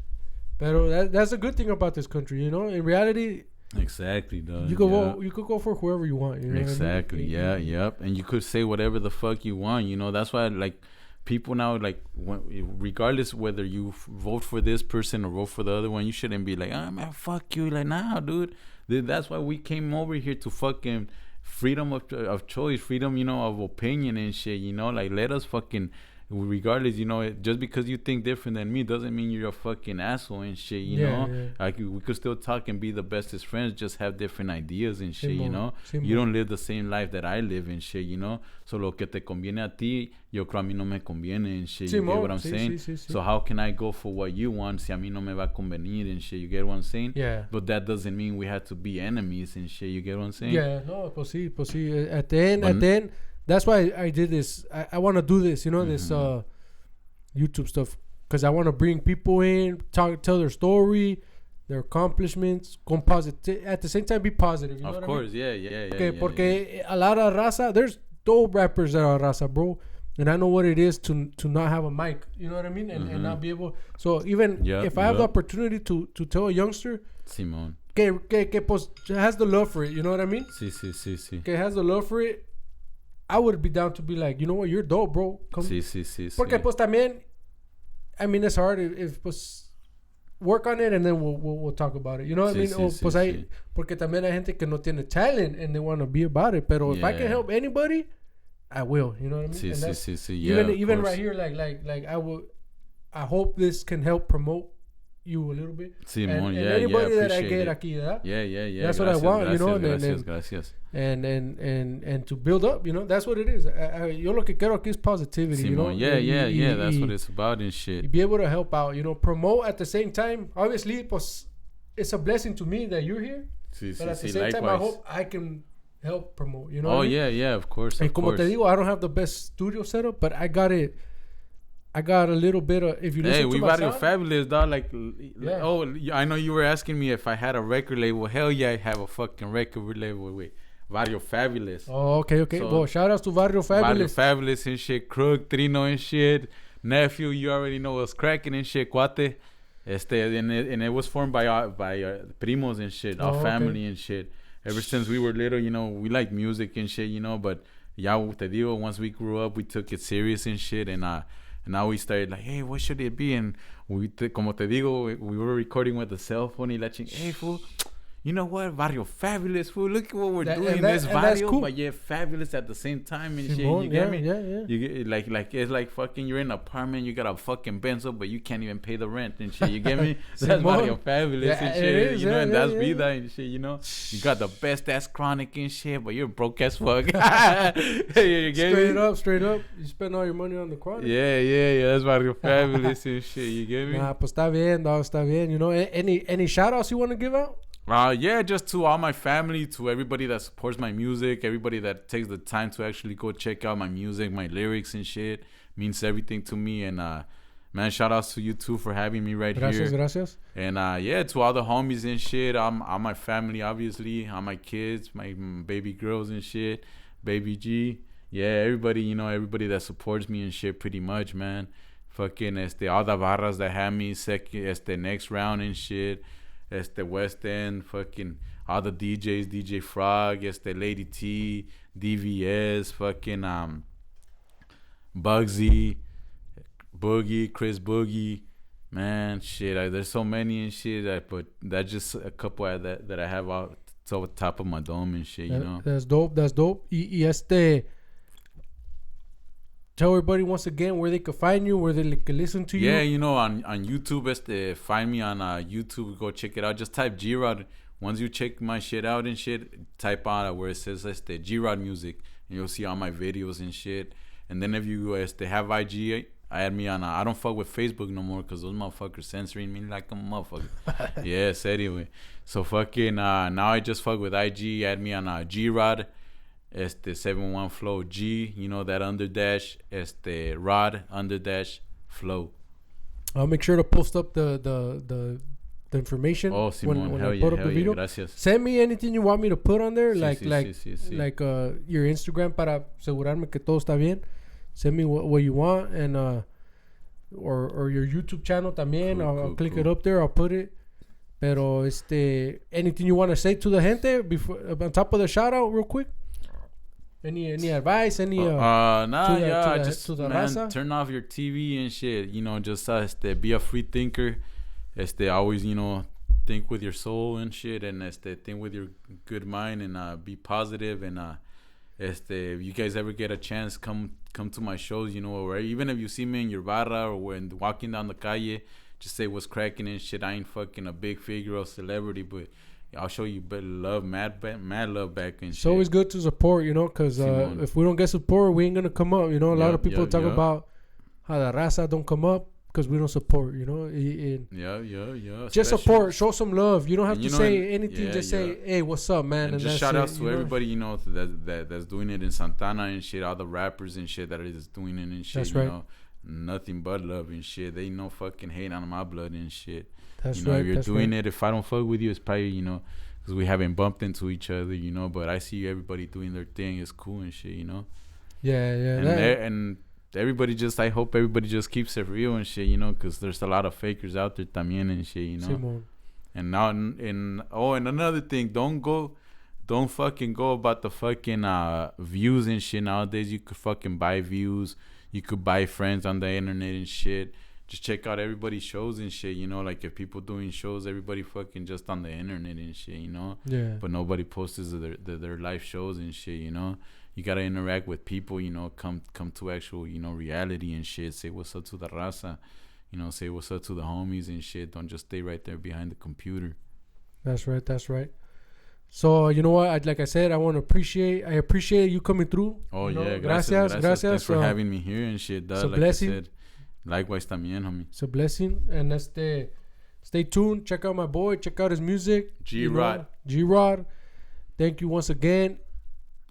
Pero that's a good thing about this country, you know? In reality... Exactly, dog. You could go for whoever you want, you know exactly, what I mean? Yep. And you could say whatever the fuck you want, you know? That's why, like... People now, like, regardless whether you vote for this person or vote for the other one, you shouldn't be like, oh, man, fuck you. Like, nah, dude. That's why we came over here to fucking freedom of choice, freedom, you know, of opinion and shit, you know? Like, let us fucking, regardless, you know, just because you think different than me doesn't mean you're a fucking asshole and shit, you know? Yeah. Like, we could still talk and be the bestest friends, just have different ideas and shit, you know? You don't live the same life that I live and shit, you know? So lo que te conviene a ti, yo creo a mí no me conviene and shit. You get what I'm saying? So how can I go for what you want si a mí no me va a convenir and shit? You get what I'm saying? Yeah. But that doesn't mean we have to be enemies and shit. You get what I'm saying? Yeah, no, pues sí. At the end, that's why I did this. I want to do this, you know, this YouTube stuff. Because I want to bring people in, tell their story, their accomplishments, at the same time be positive. You know of course, I mean? Yeah. Okay, porque a lot of raza, there's dope rappers that are raza, bro. And I know what it is to not have a mic. You know what I mean? And not be able... So even if I have the opportunity to tell a youngster... Simón. Que pues has the love for it. You know what I mean? Sí. Que has the love for it. I would be down to be like, you know what? You're dope, bro. Come. Sí. Porque pues también... I mean, it's hard if pues... Work on it and then we'll talk about it. You know what I mean? Porque también hay gente que no tiene talent and they want to be about it. Pero if I can help anybody... I will, you know what I mean? Sí. Yeah, even right here, like I hope this can help promote you a little bit. Simón, and anybody that I get aquí, yeah. That's what I want, you know. Gracias. And to build up, you know, that's what it is. Yo lo que quiero aquí is positivity, Simón, you know. Yeah. That's what it's about and shit. Be able to help out, you know, promote at the same time. Obviously, pues, it's a blessing to me that you're here. But at the same time, I hope I can help promote, you know. Oh, I mean? yeah, of course. And como te digo, I don't have the best studio setup, but I got a little bit of, if you listen to my sound. Hey, we got fabulous, dog. Like, I know you were asking me if I had a record label. Hell yeah, I have a fucking record label with Barrio Fabulous. Oh, okay. So, well, shout outs to Barrio Fabulous. Barrio Fabulous and shit. Crook, Trino and shit. Nephew, you already know what's cracking and shit. Cuate. And it was formed by primos and shit, our family and shit. Ever since we were little, you know, we like music and shit, you know, but ya te digo, once we grew up, we took it serious and shit, and now we started like, hey, what should it be? And como te digo, we were recording with the cell phone, y la hey, fool, you know what, Barrio Fabulous, fool, look at what we're doing, this Barrio, cool. But yeah, fabulous at the same time and shit, you get me? Yeah. You get, like, it's like fucking, you're in an apartment, you got a fucking Benzo, but you can't even pay the rent and shit, you get me? That's Barrio Fabulous and shit, you know, and that's vida and shit, you know? You got the best ass chronic and shit, but you're broke as fuck. You get me? Straight up, you spend all your money on the chronic. Yeah, that's Barrio Fabulous and shit, you get me? Nah, pues está bien, dog, está bien, you know? Any shout outs you want to give out? Yeah, just to all my family, to everybody that supports my music, everybody that takes the time to actually go check out my music, my lyrics and shit, means everything to me. And man, shout outs to you too for having me here. Gracias. And yeah, to all the homies and shit, all my family, obviously, all my kids, my baby girls and shit, baby G, yeah, everybody, you know, everybody that supports me and shit, pretty much, man. Fucking all the barras that had me next round and shit. West End, fucking all the DJs, DJ Frog, Lady T, DVS, fucking Bugsy, Boogie, Chris Boogie, man, shit, there's so many and shit, but that's just a couple that I have out to the top of my dome and shit, you know. That's dope. Y tell everybody once again where they could find you, where they could listen to you. Yeah, you know, on YouTube, find me on YouTube. Go check it out. Just type G-Rod. Once you check my shit out and shit, type on where it says G-Rod Music, and you'll see all my videos and shit. And then if you have IG, add me on. I don't fuck with Facebook no more because those motherfuckers censoring me like a motherfucker. Yes, anyway. So fucking now I just fuck with IG. Add me on G-Rod. 71 Flow G. You know that underdash. Rod underdash Flow. I'll make sure to post up the information. Oh, Simon, when I put up the video. Gracias. Send me anything you want me to put on there, like your Instagram para asegurarme que todo está bien. Send me what you want, and or your YouTube channel también. I'll click it up there. I'll put it. Pero anything you want to say to the gente before on top of the shout out, real quick. Any advice? Just man, turn off your TV and shit. You know, just be a free thinker. Always, you know, think with your soul and shit, and think with your good mind, and be positive. And if you guys ever get a chance, come to my shows. You know, or even if you see me in your barra or when walking down the calle, just say what's cracking and shit. I ain't fucking a big figure or celebrity, but I'll show you love, mad love back and shit. It's always good to support, you know, because if we don't get support, we ain't gonna come up. You know, a lot of people talk about how the raza don't come up because we don't support, you know. Just support, show some love. You don't have to say anything. Just say, hey, what's up, man? And just shout outs to everybody, you know, that's doing it in Santana and shit. All the rappers and shit that are just doing it and shit. That's right. You know, nothing but love and shit. They no fucking hate on my blood and shit. That's right. You're doing it. If I don't fuck with you, it's probably, you know, because we haven't bumped into each other, you know. But I see everybody doing their thing. It's cool and shit, you know. Yeah. And everybody I hope everybody just keeps it real and shit, you know, because there's a lot of fakers out there también and shit, you know. Simon. And now, and another thing, don't fucking go about the fucking views and shit. Nowadays, you could fucking buy views. You could buy friends on the internet and shit. Just check out everybody's shows and shit, you know. Like, if people doing shows, everybody fucking just on the internet and shit, you know. Yeah. But nobody posts their live shows and shit, you know. You gotta interact with people, you know. Come to actual, you know, reality and shit. Say what's up to the raza, you know. Say what's up to the homies and shit. Don't just stay right there behind the computer. That's right. So, you know what? I appreciate you coming through. Oh, you know? Yeah. Gracias. Thanks for having me here and shit. It's a blessing. I said, likewise también, homie. It's a blessing. And stay tuned. Check out my boy. Check out his music. G-Rod. G-Rod. Thank you once again.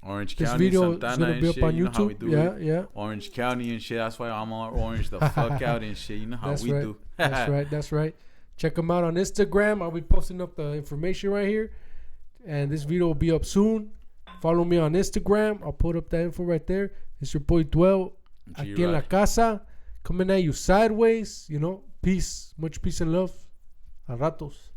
Orange this County, video Santana is gonna be up shit. on YouTube. You know how we do it. Yeah. Orange County and shit. That's why I'm all orange the fuck out and shit. You know how we do. That's right. Check them out on Instagram. I'll be posting up the information right here. And this video will be up soon. Follow me on Instagram. I'll put up that info right there. It's your boy Dwell. Aquí en la casa. Coming at you sideways. You know. Peace. Much peace and love. A ratos.